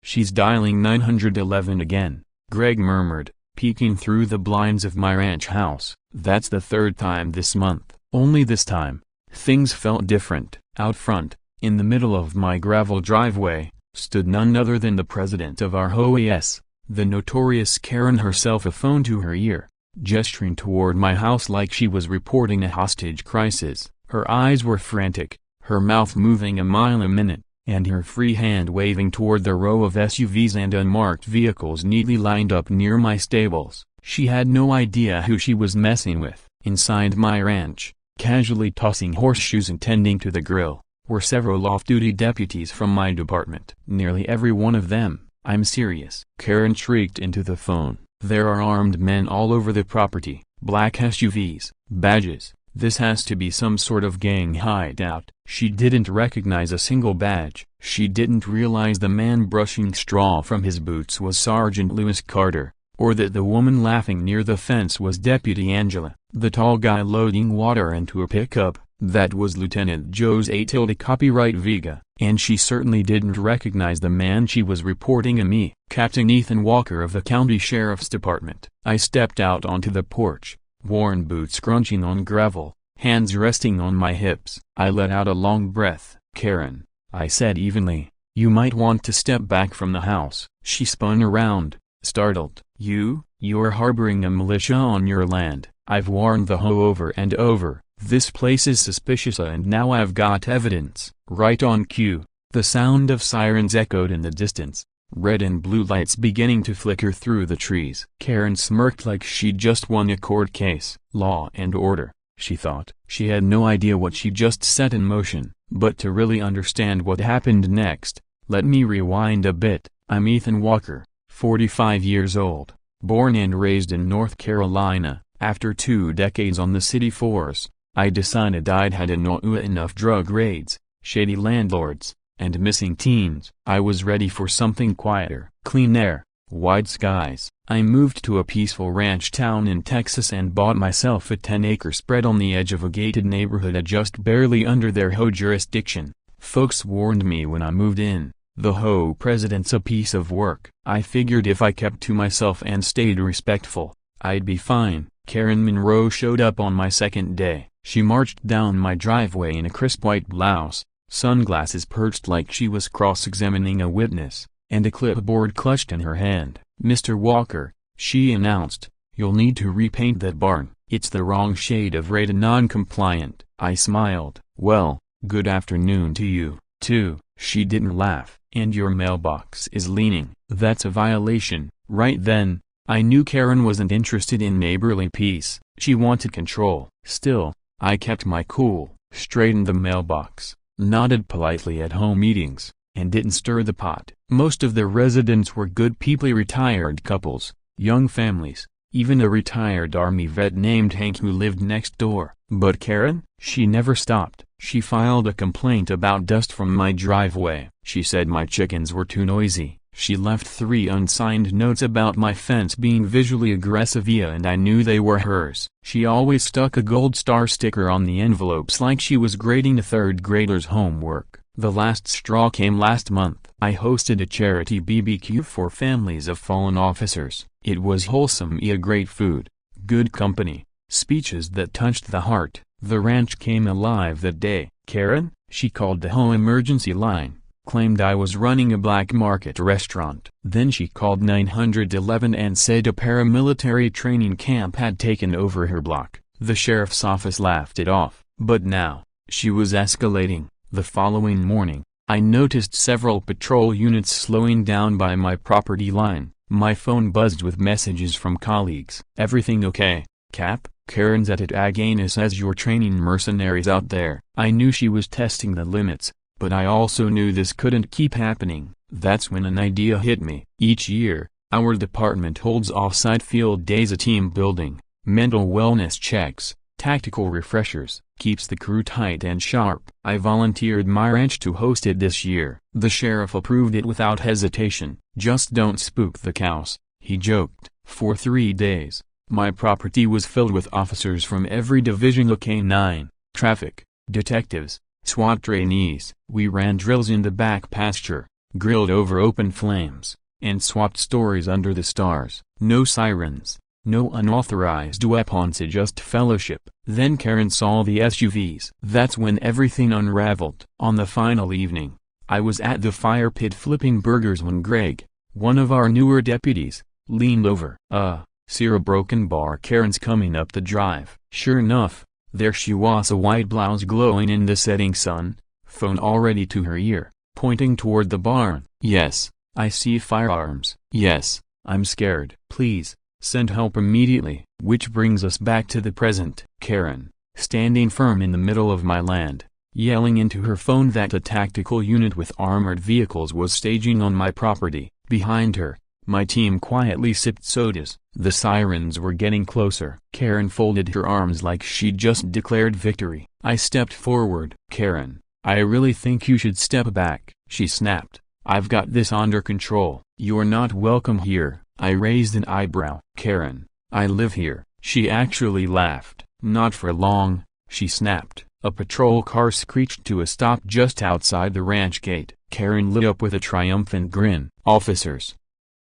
She's dialing 911 again, Greg murmured, peeking through the blinds of my ranch house. That's the third time this month. Only this time, things felt different. Out front, in the middle of my gravel driveway, stood none other than the president of our HOA, the notorious Karen herself, a phone to her ear, gesturing toward my house like she was reporting a hostage crisis. Her eyes were frantic, her mouth moving a mile a minute, and her free hand waving toward the row of SUVs and unmarked vehicles neatly lined up near my stables. She had no idea who she was messing with. Inside my ranch, casually tossing horseshoes and tending to the grill, were several off-duty deputies from my department. Nearly every one of them, I'm serious. Karen shrieked into the phone. There are armed men all over the property, black SUVs, badges. This has to be some sort of gang hideout. She didn't recognize a single badge. She didn't realize the man brushing straw from his boots was Sergeant Lewis Carter, or that the woman laughing near the fence was Deputy Angela. The tall guy loading water into a pickup, that was Lieutenant Jose Tilde copyright Vega. And she certainly didn't recognize the man she was reporting a me, Captain Ethan Walker of the County Sheriff's Department. I stepped out onto the porch, worn boots crunching on gravel, hands resting on my hips. I let out a long breath. Karen, I said evenly, you might want to step back from the house. She spun around, startled. You're harboring a militia on your land. I've warned the HOA over and over. This place is suspicious and now I've got evidence. Right on cue, the sound of sirens echoed in the distance, red and blue lights beginning to flicker through the trees. Karen smirked like she'd just won a court case. Law and order, she thought. She had no idea what she just set in motion, but to really understand what happened next, let me rewind a bit. I'm Ethan Walker, 45 years old, born and raised in North Carolina. After 2 decades on the city force, I decided I'd had enough drug raids, shady landlords, and missing teens. I was ready for something quieter. Clean air, wide skies. I moved to a peaceful ranch town in Texas and bought myself a 10-acre spread on the edge of a gated neighborhood just barely under their HOA jurisdiction. Folks warned me when I moved in, the HOA president's a piece of work. I figured if I kept to myself and stayed respectful, I'd be fine. Karen Monroe showed up on my second day. She marched down my driveway in a crisp white blouse, sunglasses perched like she was cross-examining a witness, and a clipboard clutched in her hand. Mr. Walker, she announced, you'll need to repaint that barn. It's the wrong shade of red and non-compliant. I smiled. Well, good afternoon to you, too. She didn't laugh. And your mailbox is leaning. That's a violation. Right then, I knew Karen wasn't interested in neighborly peace. She wanted control. Still, I kept my cool, straightened the mailbox, nodded politely at home meetings, and didn't stir the pot. Most of the residents were good people, retired couples, young families, even a retired Army vet named Hank who lived next door. But Karen? She never stopped. She filed a complaint about dust from my driveway. She said my chickens were too noisy. She left 3 unsigned notes about my fence being visually aggressive, and I knew they were hers. She always stuck a gold star sticker on the envelopes like she was grading a 3rd grader's homework. The last straw came last month. I hosted a charity BBQ for families of fallen officers. It was wholesome, great food, good company, speeches that touched the heart. The ranch came alive that day. Karen? She called the HOA emergency line, claimed I was running a black market restaurant. Then she called 911 and said a paramilitary training camp had taken over her block. The sheriff's office laughed it off. But now, she was escalating. The following morning, I noticed several patrol units slowing down by my property line. My phone buzzed with messages from colleagues. Everything okay, Cap? Karen's at it again, says you're training mercenaries out there. I knew she was testing the limits, but I also knew this couldn't keep happening. That's when an idea hit me. Each year, our department holds off-site field days, a team building, mental wellness checks, tactical refreshers, keeps the crew tight and sharp. I volunteered my ranch to host it this year. The sheriff approved it without hesitation. Just don't spook the cows, he joked. For 3 days, my property was filled with officers from every division of K-9, traffic, detectives, SWAT trainees. We ran drills in the back pasture, grilled over open flames, and swapped stories under the stars. No sirens, no unauthorized weapons, just fellowship. Then Karen saw the SUVs. That's when everything unraveled. On the final evening, I was at the fire pit flipping burgers when Greg, one of our newer deputies, leaned over. See a broken bar. Karen's coming up the drive. Sure enough, there she was, a white blouse glowing in the setting sun, phone already to her ear, pointing toward the barn. Yes, I see firearms. Yes, I'm scared. Please, send help immediately. Which brings us back to the present. Karen, standing firm in the middle of my land, yelling into her phone that a tactical unit with armored vehicles was staging on my property. Behind her, my team quietly sipped sodas. The sirens were getting closer. Karen folded her arms like she'd just declared victory. I stepped forward. Karen, I really think you should step back, she snapped. I've got this under control. You're not welcome here. I raised an eyebrow. Karen, I live here. She actually laughed. Not for long, she snapped. A patrol car screeched to a stop just outside the ranch gate. Karen lit up with a triumphant grin. Officers,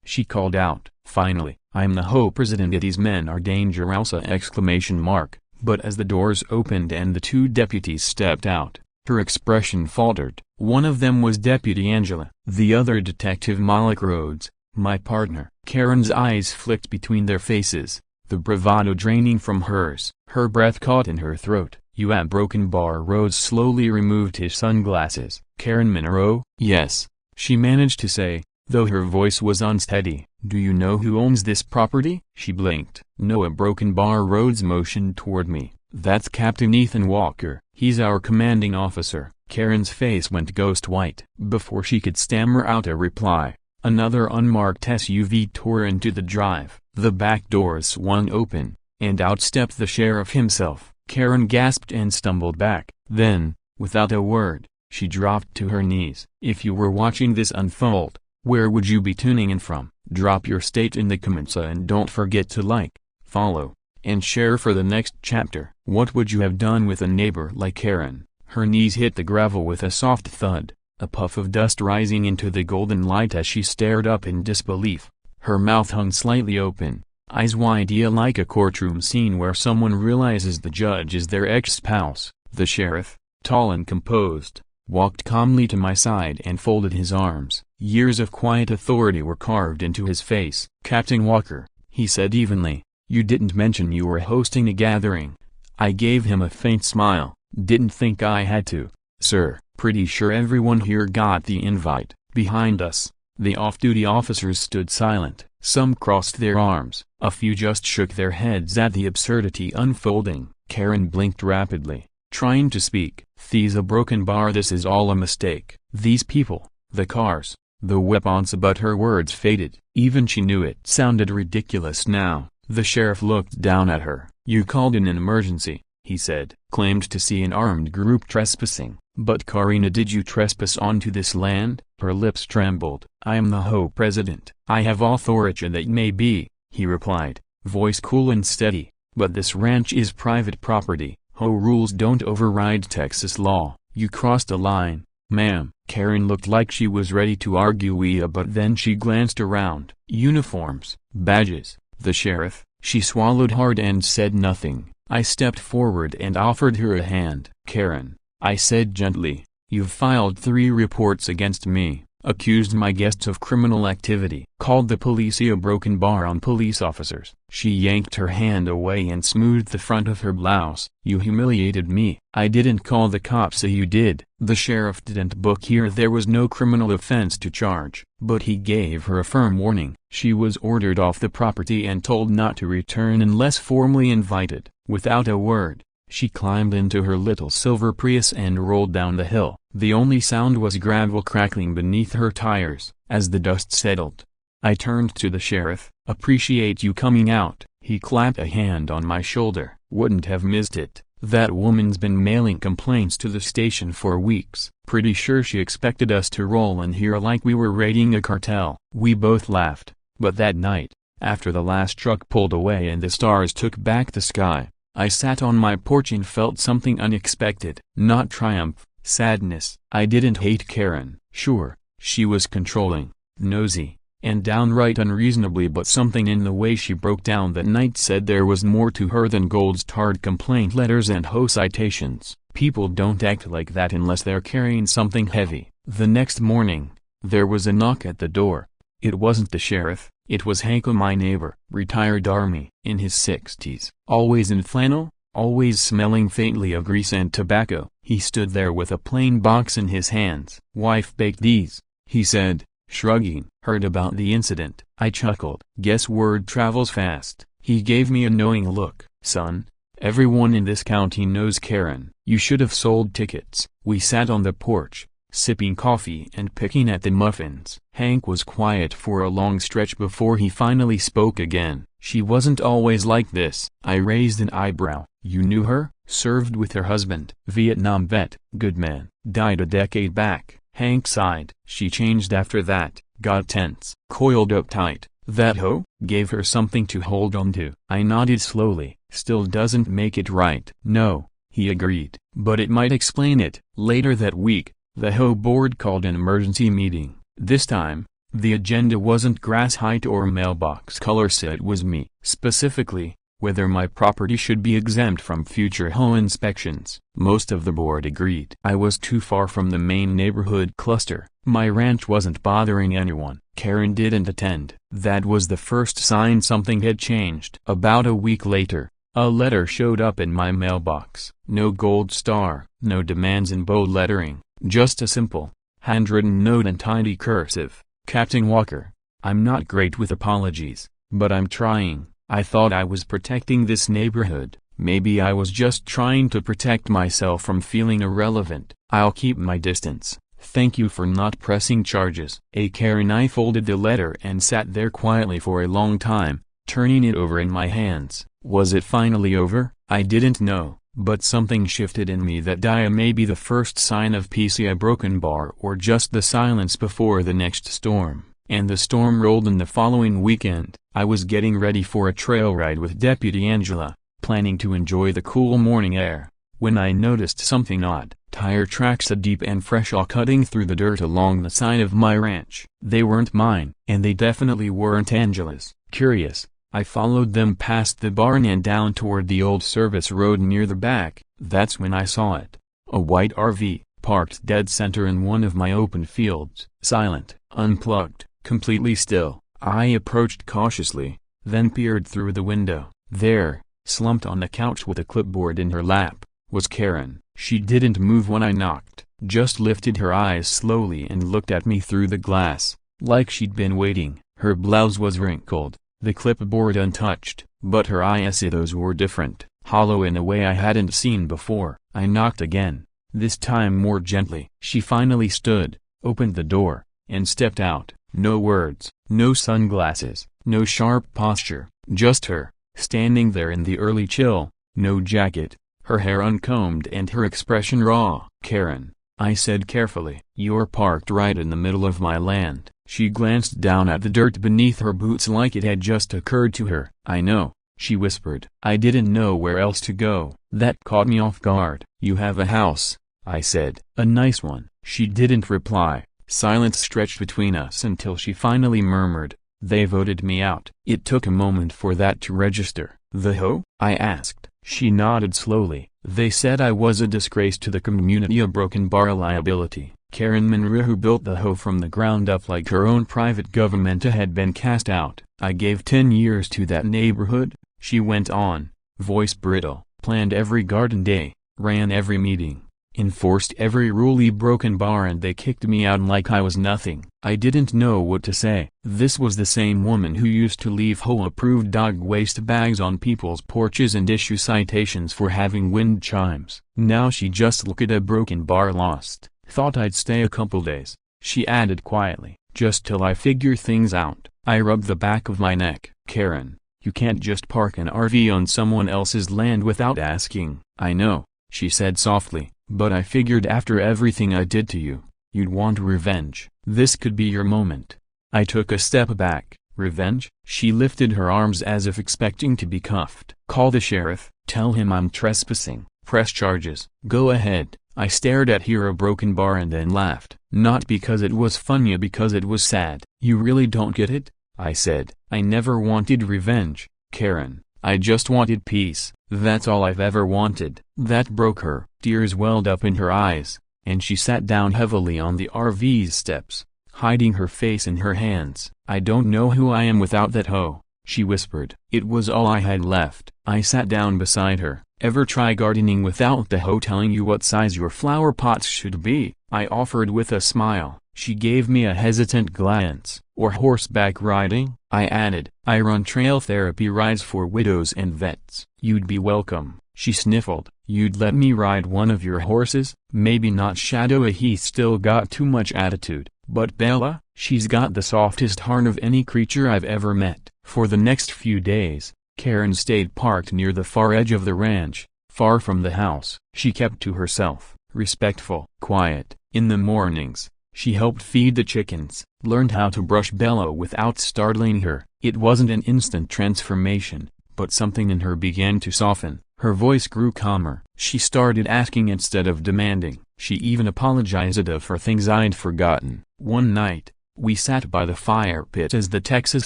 she called out. Finally, I'm the HOA president. These men are dangerous! Exclamation mark. But as the doors opened and the two deputies stepped out, her expression faltered. One of them was Deputy Angela, the other Detective Malik Rhodes, my partner. Karen's eyes flicked between their faces, the bravado draining from hers. Her breath caught in her throat. You at broken bar? Rhodes slowly removed his sunglasses. Karen Monroe? Yes, she managed to say, though her voice was unsteady. Do you know who owns this property? She blinked. No. A broken bar. Rhodes motioned toward me. That's Captain Ethan Walker. He's our commanding officer. Karen's face went ghost white. Before she could stammer out a reply, another unmarked SUV tore into the drive. The back doors swung open, and out stepped the sheriff himself. Karen gasped and stumbled back. Then, without a word, she dropped to her knees. If you were watching this unfold, where would you be tuning in from? Drop your state in the comments and don't forget to like, follow, and share for the next chapter. What would you have done with a neighbor like Karen? Her knees hit the gravel with a soft thud, a puff of dust rising into the golden light as she stared up in disbelief. Her mouth hung slightly open, eyes wide, like a courtroom scene where someone realizes the judge is their ex-spouse. The sheriff, tall and composed, walked calmly to my side and folded his arms. Years of quiet authority were carved into his face. Captain Walker, he said evenly, you didn't mention you were hosting a gathering. I gave him a faint smile. Didn't think I had to, sir. Pretty sure everyone here got the invite. Behind us, the off-duty officers stood silent. Some crossed their arms. A few just shook their heads at the absurdity unfolding. Karen blinked rapidly, trying to speak. There's a broken bar. This is all a mistake. These people, the cars, the weapons. But her words faded. Even she knew it sounded ridiculous now. The sheriff looked down at her. You called in an emergency, he said. Claimed to see an armed group trespassing. But Karina, did you trespass onto this land? Her lips trembled. I am the HOA president. I have authority. That may be, he replied, voice cool and steady, but this ranch is private property. HOA rules don't override Texas law. You crossed a line, ma'am. Karen looked like she was ready to argue, but then she glanced around. Uniforms, badges, the sheriff. She swallowed hard and said nothing. I stepped forward and offered her a hand. Karen, I said gently, you've filed 3 reports against me, accused my guests of criminal activity, called the police a broken bar on police officers. She yanked her hand away and smoothed the front of her blouse. You humiliated me. I didn't call the cops. You did. The sheriff didn't book here. There was no criminal offense to charge. But he gave her a firm warning. She was ordered off the property and told not to return unless formally invited. Without a word, she climbed into her little silver Prius and rolled down the hill. The only sound was gravel crackling beneath her tires. As the dust settled, I turned to the sheriff. Appreciate you coming out. He clapped a hand on my shoulder. Wouldn't have missed it. That woman's been mailing complaints to the station for weeks. Pretty sure she expected us to roll in here like we were raiding a cartel. We both laughed. But that night, after the last truck pulled away and the stars took back the sky, I sat on my porch and felt something unexpected. Not triumph, sadness. I didn't hate Karen. Sure, She was controlling, nosy, and downright unreasonably, but something in the way she broke down that night said there was more to her than gold-starred complaint letters and HOA citations. People don't act like that unless they're carrying something heavy. The next morning, there was a knock at the door. It wasn't the sheriff, it was Hank, my neighbor, retired Army, in his 60s. Always in flannel, always smelling faintly of grease and tobacco. He stood there with a plain box in his hands. "Wife baked these," he said, shrugging. "Heard about the incident?" I chuckled. "Guess word travels fast." He gave me a knowing look. "Son, everyone in this county knows Karen. You should have sold tickets." We sat on the porch, sipping coffee and picking at the muffins. Hank was quiet for a long stretch before he finally spoke again. "She wasn't always like this." I raised an eyebrow. "You knew her?" "Served with her husband. Vietnam vet. Good man. Died a decade back." Hank sighed. "She changed after that." Got tense. Coiled up tight. "That hoe?" "Gave her something to hold on to." I nodded slowly. "Still doesn't make it right." "No," he agreed. "But it might explain it." Later that week, the HOA board called an emergency meeting. This time, the agenda wasn't grass height or mailbox color, so it was me. Specifically, whether my property should be exempt from future HOA inspections. Most of the board agreed. I was too far from the main neighborhood cluster. My ranch wasn't bothering anyone. Karen didn't attend. That was the first sign something had changed. About a week later, a letter showed up in my mailbox. No gold star, no demands in bold lettering, just a simple, handwritten note in tiny cursive. "Captain Walker, I'm not great with apologies, but I'm trying. I thought I was protecting this neighborhood. Maybe I was just trying to protect myself from feeling irrelevant. I'll keep my distance. Thank you for not pressing charges." Karen. I folded the letter and sat there quietly for a long time, turning it over in my hands. Was it finally over? I didn't know, but something shifted in me that day may be the first sign of peace, a broken bar, or just the silence before the next storm. And the storm rolled in the following weekend. I was getting ready for a trail ride with Deputy Angela, planning to enjoy the cool morning air, when I noticed something odd. Tire tracks, a deep and fresh, all cutting through the dirt along the side of my ranch. They weren't mine, and they definitely weren't Angela's. Curious, I followed them past the barn and down toward the old service road near the back. That's when I saw it. A white RV, parked dead center in one of my open fields. Silent, unplugged, completely still. I approached cautiously, then peered through the window. There, slumped on the couch with a clipboard in her lap, was Karen. She didn't move when I knocked, just lifted her eyes slowly and looked at me through the glass, like she'd been waiting. Her blouse was wrinkled, the clipboard untouched, but her eyes, those were different, hollow in a way I hadn't seen before. I knocked again, this time more gently. She finally stood, opened the door, and stepped out. No words, no sunglasses, no sharp posture, just her, standing there in the early chill, no jacket, her hair uncombed and her expression raw. "Karen," I said carefully, "you're parked right in the middle of my land." She glanced down at the dirt beneath her boots like it had just occurred to her. "I know," she whispered. I didn't know where else to go. That caught me off guard. "You have a house," I said. "A nice one." She didn't reply. Silence stretched between us until she finally murmured, "They voted me out." It took a moment for that to register. "The HOA?" I asked. She nodded slowly. "They said I was a disgrace to the community, a broken bar, liability." Karen Monroe, who built the HOA from the ground up like her own private government, had been cast out. "I gave 10 years to that neighborhood," she went on, voice brittle. "Planned every garden day, ran every meeting, enforced every rule, broken bar, and they kicked me out like I was nothing." I didn't know what to say. This was the same woman who used to leave HOA-approved dog waste bags on people's porches and issue citations for having wind chimes. Now she just looked at a broken bar, lost. "Thought I'd stay a couple days," she added quietly, "just till I figure things out." I rubbed the back of my neck. "Karen, you can't just park an RV on someone else's land without asking." "I know," she said softly, "but I figured after everything I did to you, you'd want revenge. This could be your moment." I took a step back. "Revenge?" She lifted her arms as if expecting to be cuffed. "Call the sheriff, tell him I'm trespassing, Press charges. Go ahead. I stared at her broken bar and then laughed. Not because it was funny, because it was sad. You really don't get it? I said. I never wanted revenge, Karen. I just wanted peace. That's all I've ever wanted. That broke her. Tears welled up in her eyes, and she sat down heavily on the RV's steps, hiding her face in her hands. I don't know who I am without that hoe, she whispered. It was all I had left. I sat down beside her. Ever try gardening without the hoe telling you what size your flower pots should be? I offered with a smile. She gave me a hesitant glance. Or horseback riding? I added. I run trail therapy rides for widows and vets. You'd be welcome. She sniffled. You'd let me ride one of your horses? Maybe not Shadow. He's still got too much attitude. But Bella? She's got the softest heart of any creature I've ever met. For the next few days, Karen stayed parked near the far edge of the ranch, far from the house. She kept to herself, respectful, quiet. In the mornings, she helped feed the chickens, learned how to brush Bella without startling her. It wasn't an instant transformation, but something in her began to soften. Her voice grew calmer. She started asking instead of demanding. She even apologized for things I'd forgotten. One night, we sat by the fire pit as the Texas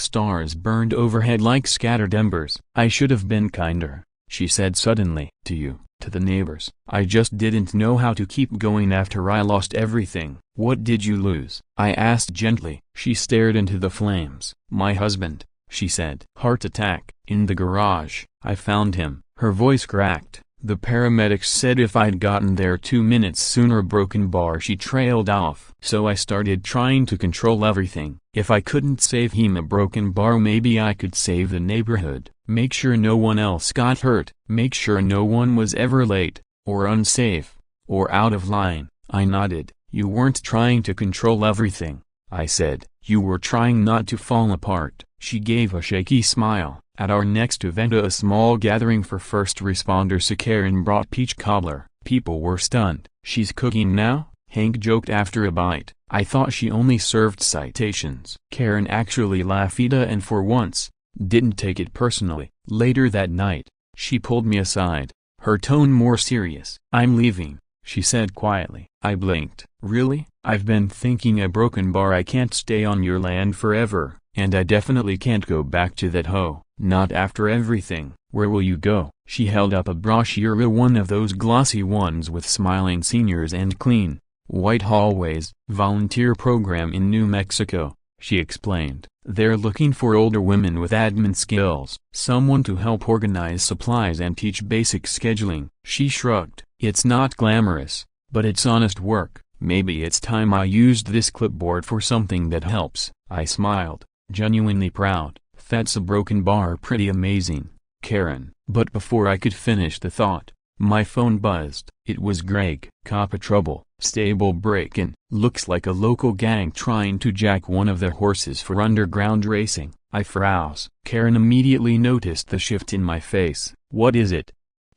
stars burned overhead like scattered embers. I should have been kinder, she said suddenly. To you, to the neighbors. I just didn't know how to keep going after I lost everything. What did you lose? I asked gently. She stared into the flames. My husband, she said. Heart attack. In the garage. I found him. Her voice cracked. The paramedics said if I'd gotten there 2 minutes sooner. Broken bar. She trailed off. So I started trying to control everything. If I couldn't save him a broken bar, maybe I could save the neighborhood. Make sure no one else got hurt. Make sure no one was ever late, or unsafe, or out of line. I nodded. You weren't trying to control everything, I said. You were trying not to fall apart. She gave a shaky smile. At our next event, a small gathering for first responders, Karen brought peach cobbler. People were stunned. She's cooking now? Hank joked after a bite. I thought she only served citations. Karen actually laughed and for once, didn't take it personally. Later that night, she pulled me aside, her tone more serious. I'm leaving, she said quietly. I blinked. Really? I've been thinking a broken bar. I can't stay on your land forever, and I definitely can't go back to that hoe. Not after everything. Where will you go? She held up a brochure, one of those glossy ones with smiling seniors and clean, white hallways. Volunteer program in New Mexico, she explained. They're looking for older women with admin skills, someone to help organize supplies and teach basic scheduling. She shrugged. It's not glamorous, but it's honest work. Maybe it's time I used this clipboard for something that helps. I smiled, genuinely proud. That's a broken bar. Pretty amazing, Karen. But before I could finish the thought, my phone buzzed. It was Greg. Coppa trouble. Stable break-in. Looks like a local gang trying to jack one of their horses for underground racing. I froze. Karen immediately noticed the shift in my face. What is it?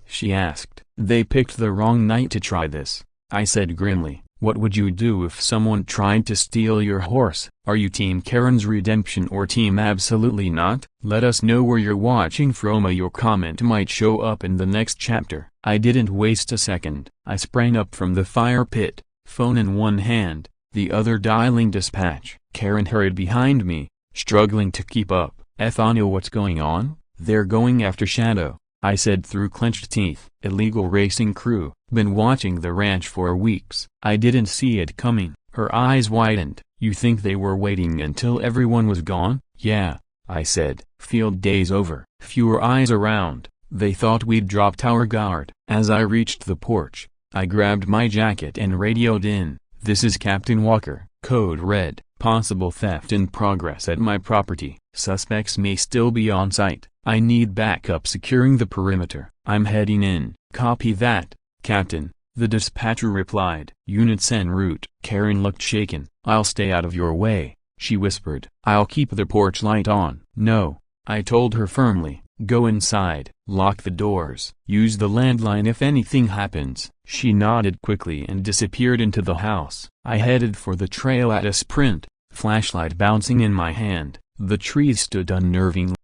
She asked. They picked the wrong night to try this, I said grimly. What would you do if someone tried to steal your horse? Are you Team Karen's redemption or Team absolutely not? Let us know where you're watching from. Your comment might show up in the next chapter. I didn't waste a second. I sprang up from the fire pit, phone in one hand, the other dialing dispatch. Karen hurried behind me, struggling to keep up. Ethania, what's going on? They're going after Shadow, I said through clenched teeth. Illegal racing crew. Been watching the ranch for weeks. I didn't see it coming. Her eyes widened. You think they were waiting until everyone was gone? Yeah, I said. Field day's over. Fewer eyes around. They thought we'd dropped our guard. As I reached the porch, I grabbed my jacket and radioed in. This is Captain Walker. Code red. Possible theft in progress at my property. Suspects may still be on site. I need backup securing the perimeter. I'm heading in. Copy that, Captain, the dispatcher replied. Units en route. Karen looked shaken. I'll stay out of your way, she whispered. I'll keep the porch light on. No, I told her firmly. Go inside. Lock the doors. Use the landline if anything happens. She nodded quickly and disappeared into the house. I headed for the trail at a sprint, flashlight bouncing in my hand. The trees stood unnerving.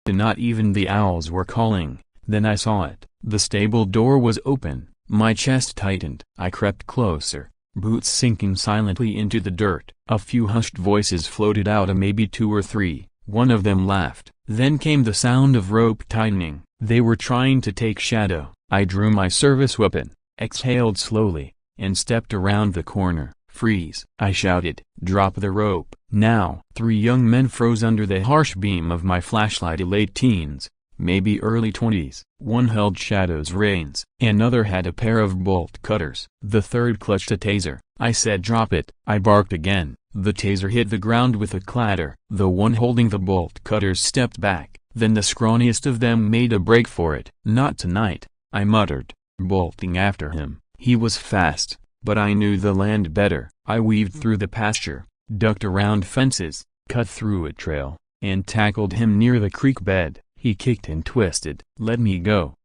Not even the owls were calling. Then I saw it. The stable door was open. My chest tightened. I crept closer, boots sinking silently into the dirt. A few hushed voices floated out, maybe 2 or 3. One of them laughed. Then came the sound of rope tightening. They were trying to take Shadow. I drew my service weapon, exhaled slowly, and stepped around the corner. "Freeze!" I shouted. "Drop the rope." Now. 3 young men froze under the harsh beam of my flashlight. Late teens, maybe early 20s. One held Shadow's reins. Another had a pair of bolt cutters. The third clutched a taser. I said, "Drop it." I barked again. The taser hit the ground with a clatter. The one holding the bolt cutters stepped back. Then the scrawniest of them made a break for it. "Not tonight," I muttered, bolting after him. He was fast, but I knew the land better. I weaved through the pasture, ducked around fences, cut through a trail, and tackled him near the creek bed. He kicked and twisted. "Let me go!"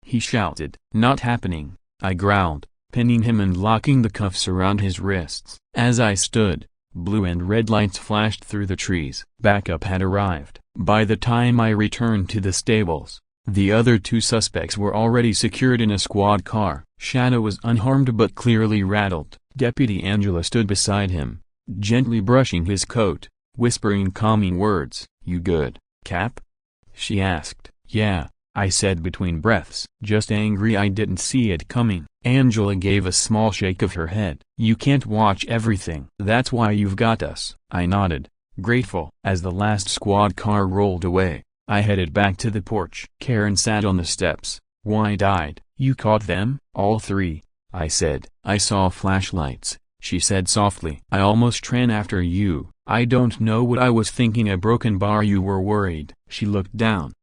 he shouted. "Not happening," I growled, pinning him and locking the cuffs around his wrists. As I stood, blue and red lights flashed through the trees. Backup had arrived. By the time I returned to the stables, the other 2 suspects were already secured in a squad car. Shadow was unharmed but clearly rattled. Deputy Angela stood beside him, gently brushing his coat, whispering calming words. "You good, Cap?" she asked. "Yeah," I said between breaths. "Just angry I didn't see it coming." Angela gave a small shake of her head. "You can't watch everything. That's why you've got us." I nodded, grateful. As the last squad car rolled away, I headed back to the porch. Karen sat on the steps, wide-eyed. "You caught them?" "All 3, I said. "I saw flashlights," she said softly. "I almost ran after you. I don't know what I was thinking. A broken bar." "You were worried." She looked down.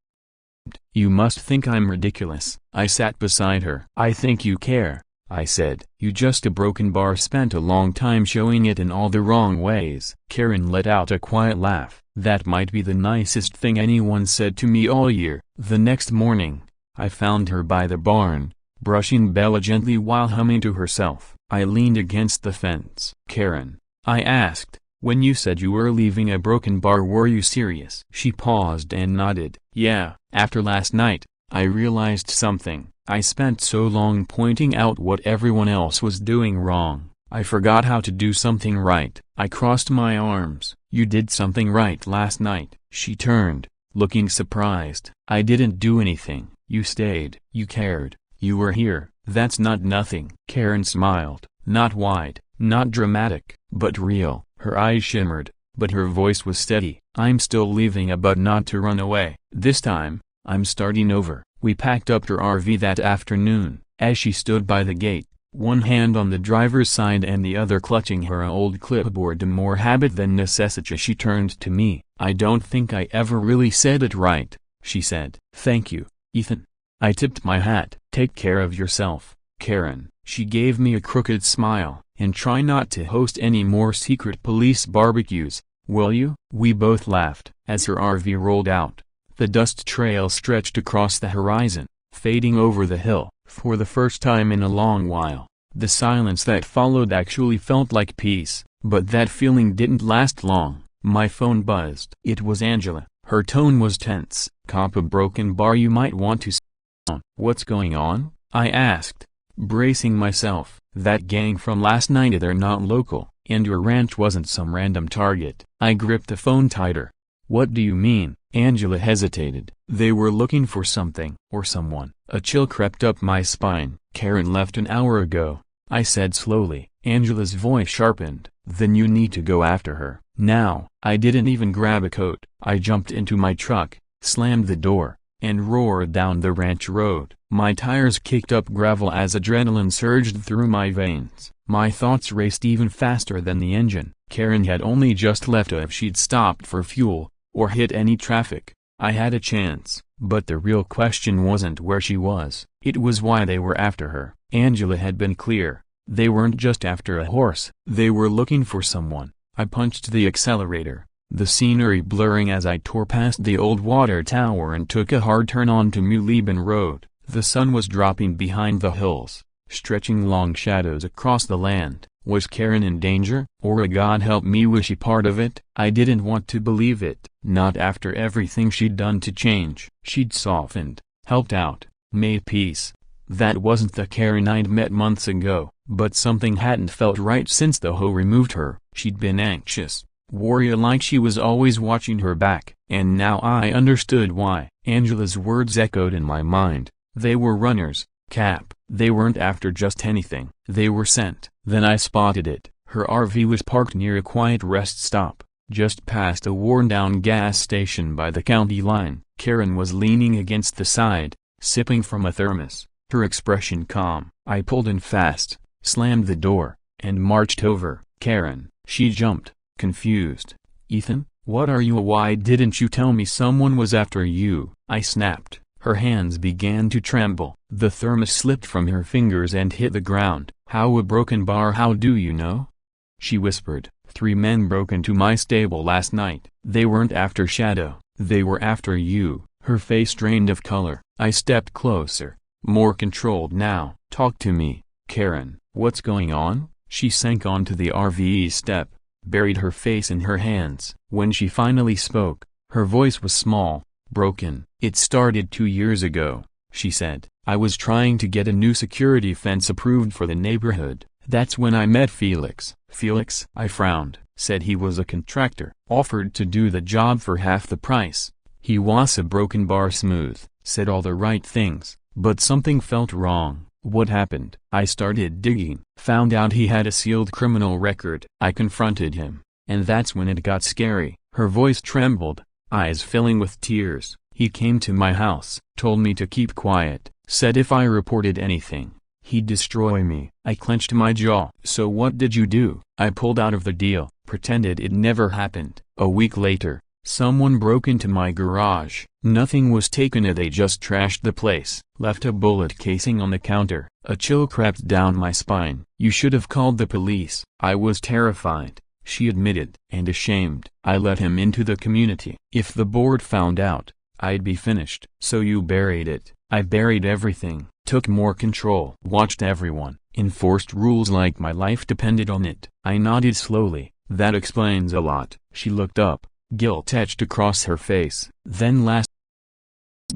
"You must think I'm ridiculous." I sat beside her. "I think you care," I said. "You just a broken bar." Spent a long time showing it in all the wrong ways. Karen let out a quiet laugh. That might be the nicest thing anyone said to me all year. The next morning, I found her by the barn, brushing Bella gently while humming to herself. I leaned against the fence. "Karen," I asked, "when you said you were leaving a broken bar, were you serious?" She paused and nodded. "Yeah, after last night, I realized something. I spent so long pointing out what everyone else was doing wrong, I forgot how to do something right." I crossed my arms. "You did something right last night." She turned, looking surprised. "I didn't do anything. You stayed. You cared. You were here. That's not nothing." Karen smiled, not wide, not dramatic, but real. Her eyes shimmered, but her voice was steady. "I'm still leaving, but not to run away. This time, I'm starting over." We packed up her RV that afternoon. As she stood by the gate, one hand on the driver's side and the other clutching her old clipboard, more habit than necessity, she turned to me. "I don't think I ever really said it right," she said. "Thank you, Ethan." I tipped my hat. "Take care of yourself, Karen." She gave me a crooked smile. "And try not to host any more secret police barbecues, will you?" We both laughed. As her RV rolled out, the dust trail stretched across the horizon, fading over the hill. For the first time in a long while, the silence that followed actually felt like peace. But that feeling didn't last long. My phone buzzed. It was Angela. Her tone was tense. "Cop, a broken bar you might want to on." "What's going on?" I asked, bracing myself. "That gang from last night, they're not local, and your ranch wasn't some random target." I gripped the phone tighter. "What do you mean?" Angela hesitated. "They were looking for something, or someone." A chill crept up my spine. "Karen left an hour ago," I said slowly. Angela's voice sharpened. "Then you need to go after her, now." I didn't even grab a coat. I jumped into my truck, slammed the door, and roared down the ranch road. My tires kicked up gravel as adrenaline surged through my veins. My thoughts raced even faster than the engine. Karen had only just left. If she'd stopped for fuel, or hit any traffic, I had a chance. But the real question wasn't where she was, it was why they were after her. Angela had been clear. They weren't just after a horse. They were looking for someone. I punched the accelerator, the scenery blurring as I tore past the old water tower and took a hard turn onto Muleben Road. The sun was dropping behind the hills, stretching long shadows across the land. Was Karen in danger, or a God help me was she part of it? I didn't want to believe it, not after everything she'd done to change. She'd softened, helped out, Made peace. That wasn't the Karen I'd met months ago, but something hadn't felt right since the HOA removed her. She'd been anxious, worried like she was always watching her back, and now I understood why. Angela's words echoed in my mind. They were runners, Cap. They weren't after just anything. They were sent. Then I spotted it. Her RV was parked near a quiet rest stop, just past a worn-down gas station by the county line. Karen was leaning against the side, sipping from a thermos, her expression calm. I pulled in fast, slammed the door, and marched over. Karen, she jumped, confused. Ethan, what are you? Why didn't you tell me someone was after you? I snapped. Her hands began to tremble. The thermos slipped from her fingers and hit the ground. How a broken bar? How do you know? She whispered. 3 men broke into my stable last night. They weren't after Shadow. They were after you. Her face drained of color. I stepped closer, more controlled now. Talk to me, Karen. What's going on? She sank onto the RV step, buried her face in her hands. When she finally spoke, her voice was small, broken. It started 2 years ago, she said. I was trying to get a new security fence approved for the neighborhood. That's when I met Felix. Felix? I frowned. Said he was a contractor. Offered to do the job for half the price. He was a broken bar smooth. Said all the right things, but something felt wrong. What happened? I started digging. Found out he had a sealed criminal record. I confronted him, and that's when it got scary. Her voice trembled, eyes filling with tears. He came to my house, told me to keep quiet, said if I reported anything, he'd destroy me. I clenched my jaw. So what did you do? I pulled out of the deal, pretended it never happened. A week later, someone broke into my garage. Nothing was taken. They just trashed the place. Left a bullet casing on the counter. A chill crept down my spine. You should have called the police. I was terrified, she admitted, and ashamed. I let him into the community. If the board found out, I'd be finished. So you buried it. I buried everything. Took more control. Watched everyone. Enforced rules like my life depended on it. I nodded slowly. That explains a lot. She looked up, guilt etched across her face. Then last,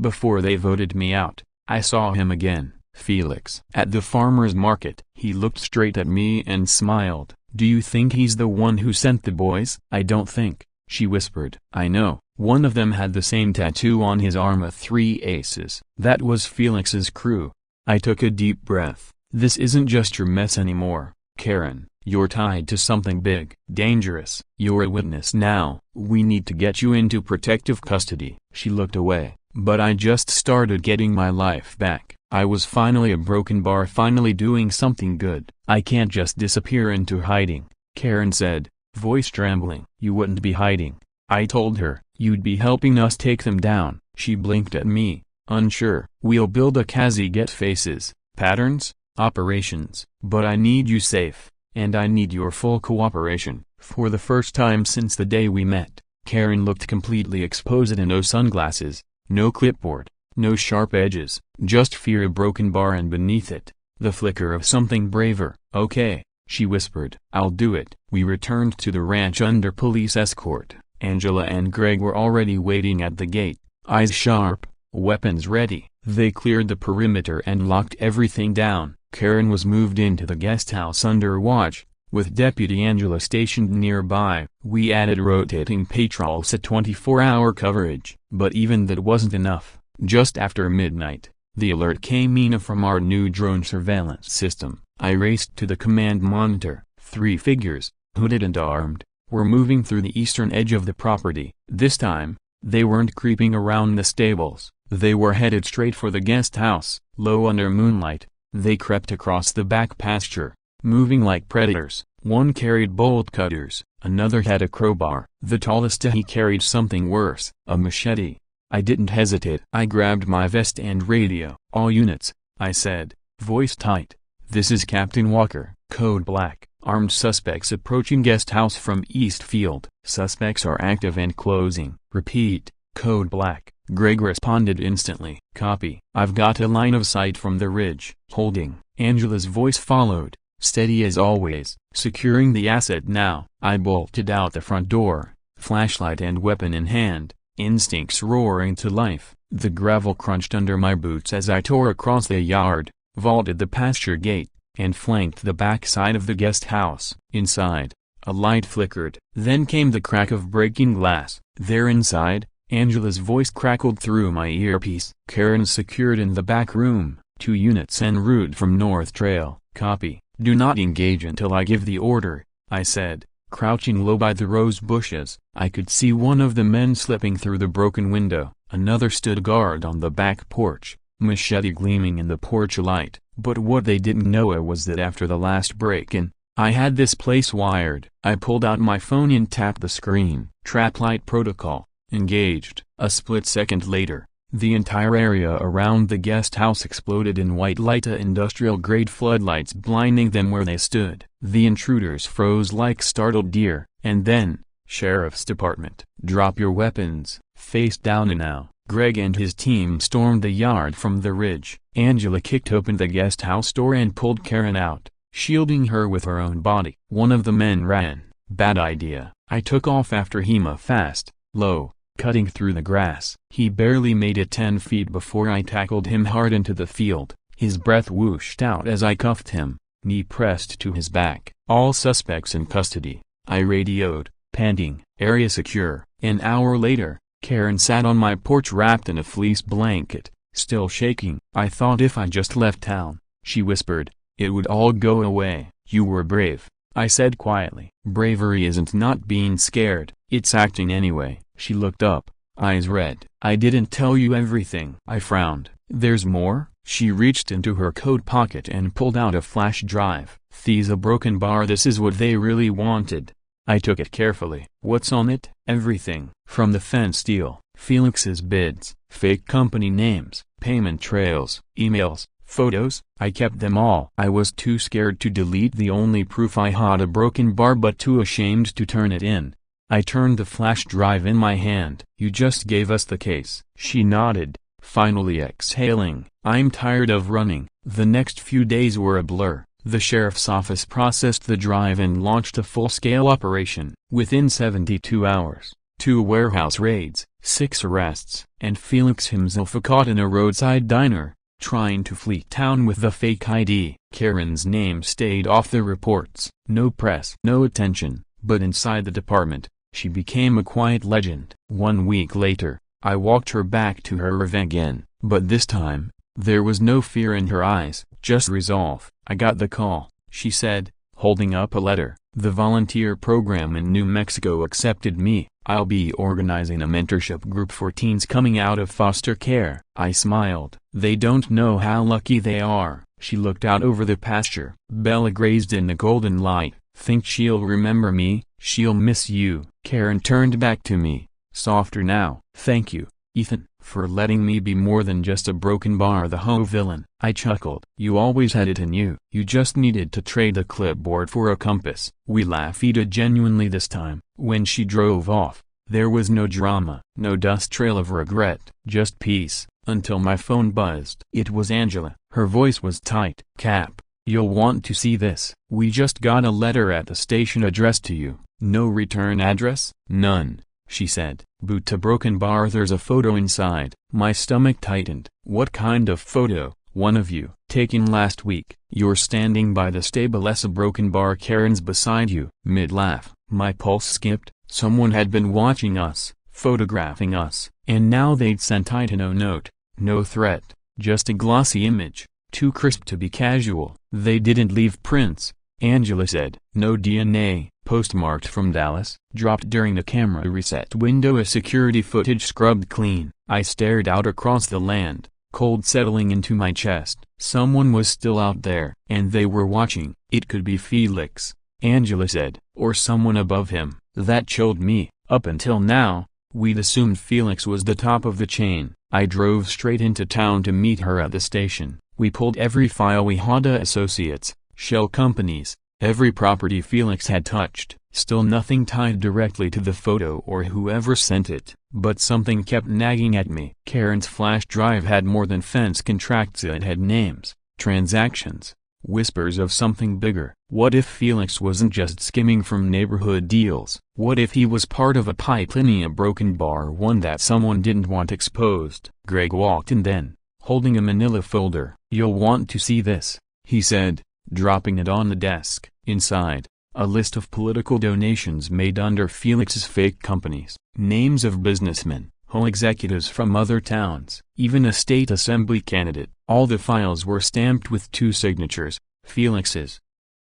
before they voted me out, I saw him again, Felix. At the farmer's market. He looked straight at me and smiled. Do you think he's the one who sent the boys? I don't think, she whispered. I know. One of them had the same tattoo on his arm, 3 aces. That was Felix's crew. I took a deep breath. This isn't just your mess anymore, Karen. You're tied to something big, dangerous. You're a witness now. We need to get you into protective custody. She looked away. But I just started getting my life back. I was finally a broken bar, finally doing something good. I can't just disappear into hiding, Karen said, voice trembling. You wouldn't be hiding, I told her. You'd be helping us take them down. She blinked at me, unsure. We'll build a Kazi, get faces, patterns, operations. But I need you safe, and I need your full cooperation. For the first time since the day we met, Karen looked completely exposed. And no sunglasses, no clipboard, no sharp edges, just fear, a broken bar, and beneath it, the flicker of something braver. Okay, she whispered. I'll do it. We returned to the ranch under police escort. Angela and Greg were already waiting at the gate, eyes sharp, weapons ready. They cleared the perimeter and locked everything down. Karen was moved into the guest house under watch, with Deputy Angela stationed nearby. We added rotating patrols at 24-hour coverage. But even that wasn't enough. Just after midnight, the alert came in from our new drone surveillance system. I raced to the command monitor. 3 figures, hooded and armed, were moving through the eastern edge of the property. This time, they weren't creeping around the stables. They were headed straight for the guest house. Low under moonlight, they crept across the back pasture, moving like predators. One carried bolt cutters, another had a crowbar. The tallest he carried something worse, a machete. I didn't hesitate. I grabbed my vest and radio. All units, I said, voice tight. This is Captain Walker. Code Black. Armed suspects approaching guest house from Eastfield. Suspects are active and closing. Repeat. Code Black. Greg responded instantly. Copy. I've got a line of sight from the ridge. Holding. Angela's voice followed, steady as always. Securing the asset now. I bolted out the front door, flashlight and weapon in hand, instincts roaring to life. The gravel crunched under my boots as I tore across the yard, vaulted the pasture gate, and flanked the back side of the guest house. Inside, a light flickered. Then came the crack of breaking glass. There inside, Angela's voice crackled through my earpiece. "Karen secured in the back room, 2 units en route from North Trail. Copy. Do not engage until I give the order," I said, crouching low by the rose bushes. I could see one of the men slipping through the broken window. Another stood guard on the back porch, machete gleaming in the porch light. But what they didn't know was that after the last break-in, I had this place wired. I pulled out my phone and tapped the screen. Trap light protocol. Engaged. A split second later, the entire area around the guest house exploded in white light, industrial-grade floodlights blinding them where they stood. The intruders froze like startled deer, and then, "Sheriff's Department, drop your weapons, face down now." Greg and his team stormed the yard from the ridge. Angela kicked open the guest house door and pulled Karen out, shielding her with her own body. One of the men ran. Bad idea. I took off after him, fast, low, cutting through the grass. He barely made it 10 feet before I tackled him hard into the field. His breath whooshed out as I cuffed him, knee pressed to his back. "All suspects in custody," I radioed, panting. "Area secure." An hour later, Karen sat on my porch wrapped in a fleece blanket, still shaking. "I thought if I just left town," she whispered, "it would all go away." "You were brave," I said quietly. "Bravery isn't not being scared, it's acting anyway." She looked up, eyes red. "I didn't tell you everything." I frowned. "There's more?" She reached into her coat pocket and pulled out a flash drive. "These a broken bar, this is what they really wanted." I took it carefully. "What's on it?" "Everything. From the fence deal, Felix's bids, fake company names, payment trails, emails, photos." I kept them all. I was too scared to delete the only proof I had, a broken bar, but too ashamed to turn it in. I turned the flash drive in my hand. "You just gave us the case." She nodded, finally exhaling. "I'm tired of running." The next few days were a blur. The sheriff's office processed the drive and launched a full-scale operation. Within 72 hours, 2 warehouse raids, 6 arrests, and Felix himself caught in a roadside diner, trying to flee town with the fake ID. Karen's name stayed off the reports. No press, no attention, but inside the department, she became a quiet legend. 1 week later, I walked her back to her room again, but this time, there was no fear in her eyes, just resolve. "I got the call," she said, holding up a letter. "The volunteer program in New Mexico accepted me. I'll be organizing a mentorship group for teens coming out of foster care." I smiled. "They don't know how lucky they are." She looked out over the pasture. Bella grazed in the golden light. "Think she'll remember me?" "She'll miss you." Karen turned back to me, softer now. "Thank you, Ethan, for letting me be more than just a broken bar, the HOA villain." I chuckled. "You always had it in you. You just needed to trade a clipboard for a compass." We laughed genuinely this time. When she drove off, there was no drama, no dust trail of regret, just peace, until my phone buzzed. It was Angela. Her voice was tight. "Cap, you'll want to see this. We just got a letter at the station addressed to you." "No return address?" "None," she said. "Boot to broken bar, there's a photo inside." My stomach tightened. "What kind of photo?" "One of you, taken last week. You're standing by the stable, a broken bar, Karen's beside you." Mid-laugh, my pulse skipped. Someone had been watching us, photographing us, and now they'd sent it. No note, no threat, just a glossy image, too crisp to be casual. "They didn't leave prints," Angela said. "No DNA, postmarked from Dallas, dropped during the camera reset window, a security footage scrubbed clean." I stared out across the land, cold settling into my chest. Someone was still out there, and they were watching. "It could be Felix," Angela said, "or someone above him." That chilled me. Up until now, we'd assumed Felix was the top of the chain. I drove straight into town to meet her at the station. We pulled every file we had, associates, shell companies, every property Felix had touched. Still nothing tied directly to the photo or whoever sent it, but something kept nagging at me. Karen's flash drive had more than fence contracts, it had names, transactions, whispers of something bigger. What if Felix wasn't just skimming from neighborhood deals? What if he was part of a pipeline, a broken bar, one that someone didn't want exposed? Greg walked in then, holding a manila folder. "You'll want to see this," he said, dropping it on the desk. Inside, a list of political donations made under Felix's fake companies. Names of businessmen, HOA executives from other towns, even a state assembly candidate. All the files were stamped with 2 signatures, Felix's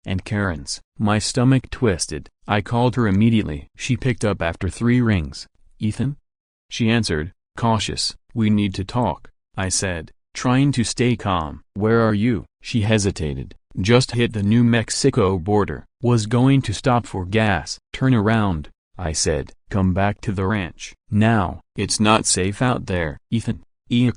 and Karen's. My stomach twisted. I called her immediately. She picked up after 3 rings. "Ethan?" she answered, cautious. "We need to talk," I said, trying to stay calm. "Where are you?" She hesitated. "Just hit the New Mexico border. Was going to stop for gas." "Turn around," I said. "Come back to the ranch. Now. It's not safe out there." "Ethan."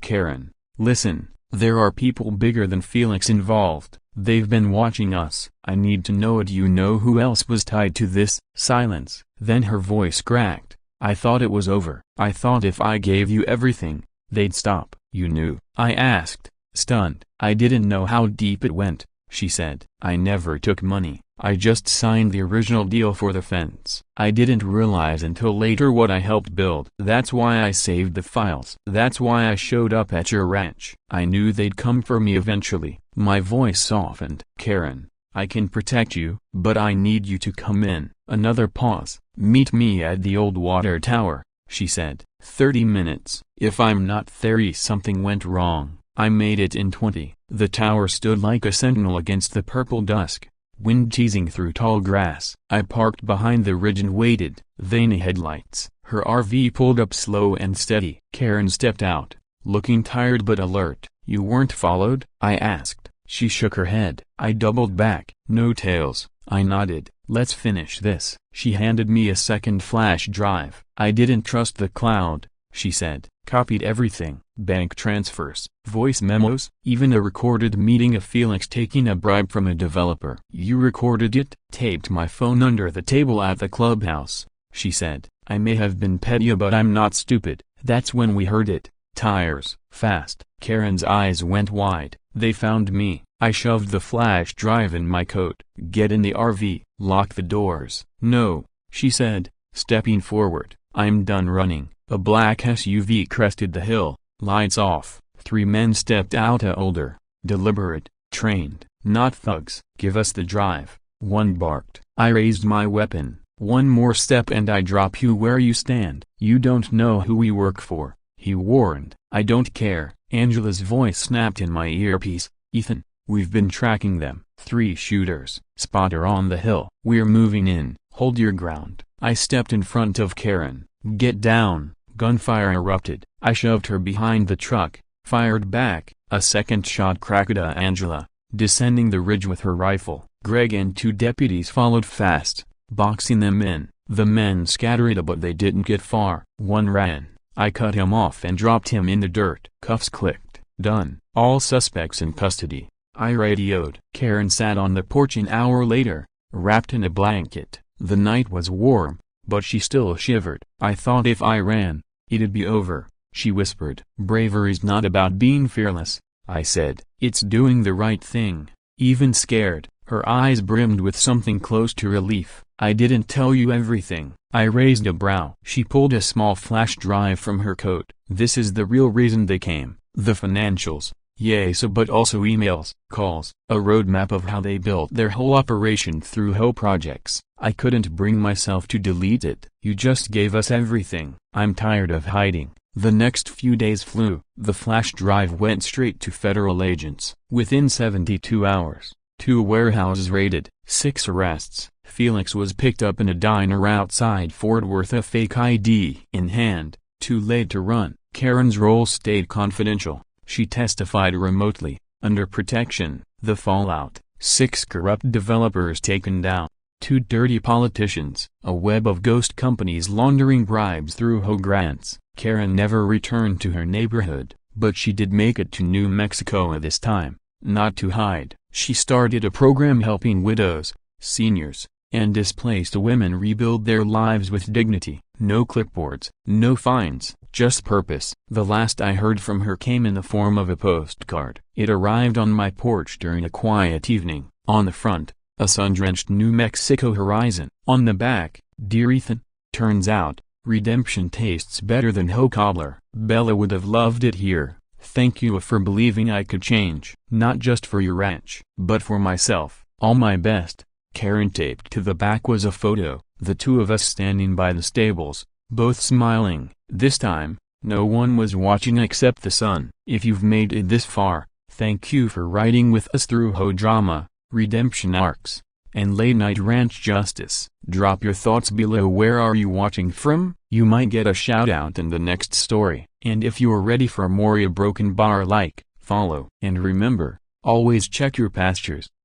Karen. "Listen, there are people bigger than Felix involved. They've been watching us. I need to know it. You know who else was tied to this?" Silence. Then her voice cracked. "I thought it was over. I thought if I gave you everything, they'd stop." "You knew?" I asked, stunned. "I didn't know how deep it went," she said. "I never took money. I just signed the original deal for the fence. I didn't realize until later what I helped build. That's why I saved the files. That's why I showed up at your ranch. I knew they'd come for me eventually." My voice softened. "Karen, I can protect you, but I need you to come in." Another pause. "Meet me at the old water tower," she said. 30 minutes. If I'm not there, something went wrong. I made it in 20. The tower stood like a sentinel against the purple dusk, wind teasing through tall grass. I parked behind the ridge and waited. Vain headlights. Her RV pulled up slow and steady. Karen stepped out, looking tired but alert. "You weren't followed?" I asked. She shook her head. I doubled back. "No tails." I nodded. "Let's finish this." She handed me a second flash drive. "I didn't trust the cloud," she said. "Copied everything. Bank transfers, voice memos, even a recorded meeting of Felix taking a bribe from a developer." "You recorded it?" "Taped my phone under the table at the clubhouse," she said. "I may have been petty, but I'm not stupid." That's when we heard it. Tires. Fast. Karen's eyes went wide. "They found me." I shoved the flash drive in my coat. "Get in the RV. Lock the doors." "No," she said, stepping forward. "I'm done running." A black SUV crested the hill, lights off. 3 men stepped out, older, deliberate, trained, not thugs. "Give us the drive," one barked. I raised my weapon. "One more step and I drop you where you stand." "You don't know who we work for," he warned. "I don't care." Angela's voice snapped in my earpiece. "Ethan, we've been tracking them. 3 shooters. Spotter on the hill. We're moving in. Hold your ground." I stepped in front of Karen. "Get down." Gunfire erupted. I shoved her behind the truck, fired back. A second shot cracked Angela, descending the ridge with her rifle. Greg and 2 deputies followed fast, boxing them in. The men scattered, but they didn't get far. One ran. I cut him off and dropped him in the dirt. Cuffs clicked. "Done. All suspects in custody." I radioed. Karen sat on the porch an hour later, wrapped in a blanket. The night was warm, but she still shivered. "I thought if I ran, it'd be over," she whispered. "Bravery's not about being fearless," I said. "It's doing the right thing, even scared." Her eyes brimmed with something close to relief. "I didn't tell you everything." I raised a brow. She pulled a small flash drive from her coat. "This is the real reason they came. The financials. Yes, but also emails, calls, a roadmap of how they built their whole operation through HOA projects. I couldn't bring myself to delete it." "You just gave us everything." "I'm tired of hiding." The next few days flew. The flash drive went straight to federal agents. Within 72 hours, 2 warehouses raided, 6 arrests. Felix was picked up in a diner outside Fort Worth, a fake ID in hand. Too late to run. Karen's role stayed confidential. She testified remotely, under protection. The fallout: 6 corrupt developers taken down, 2 dirty politicians, a web of ghost companies laundering bribes through HOA grants. Karen never returned to her neighborhood, but she did make it to New Mexico this time, not to hide. She started a program helping widows, seniors, and displaced women rebuild their lives with dignity. No clipboards, no fines, just purpose. The last I heard from her came in the form of a postcard. It arrived on my porch during a quiet evening. On the front, A sun-drenched New Mexico horizon. On the back, "Dear Ethan, turns out, redemption tastes better than hoe cobbler. Bella would have loved it here. Thank you for believing I could change. Not just for your ranch, but for myself. All my best." Karen. Taped to the back was a photo, the two of us standing by the stables, both smiling. This time, no one was watching except the sun. If you've made it this far, thank you for riding with us through hoe drama, redemption arcs, and late-night ranch justice. Drop your thoughts below. Where are you watching from? You might get a shout-out in the next story. And if you're ready for more, a broken bar, like, follow. And remember, always check your pastures.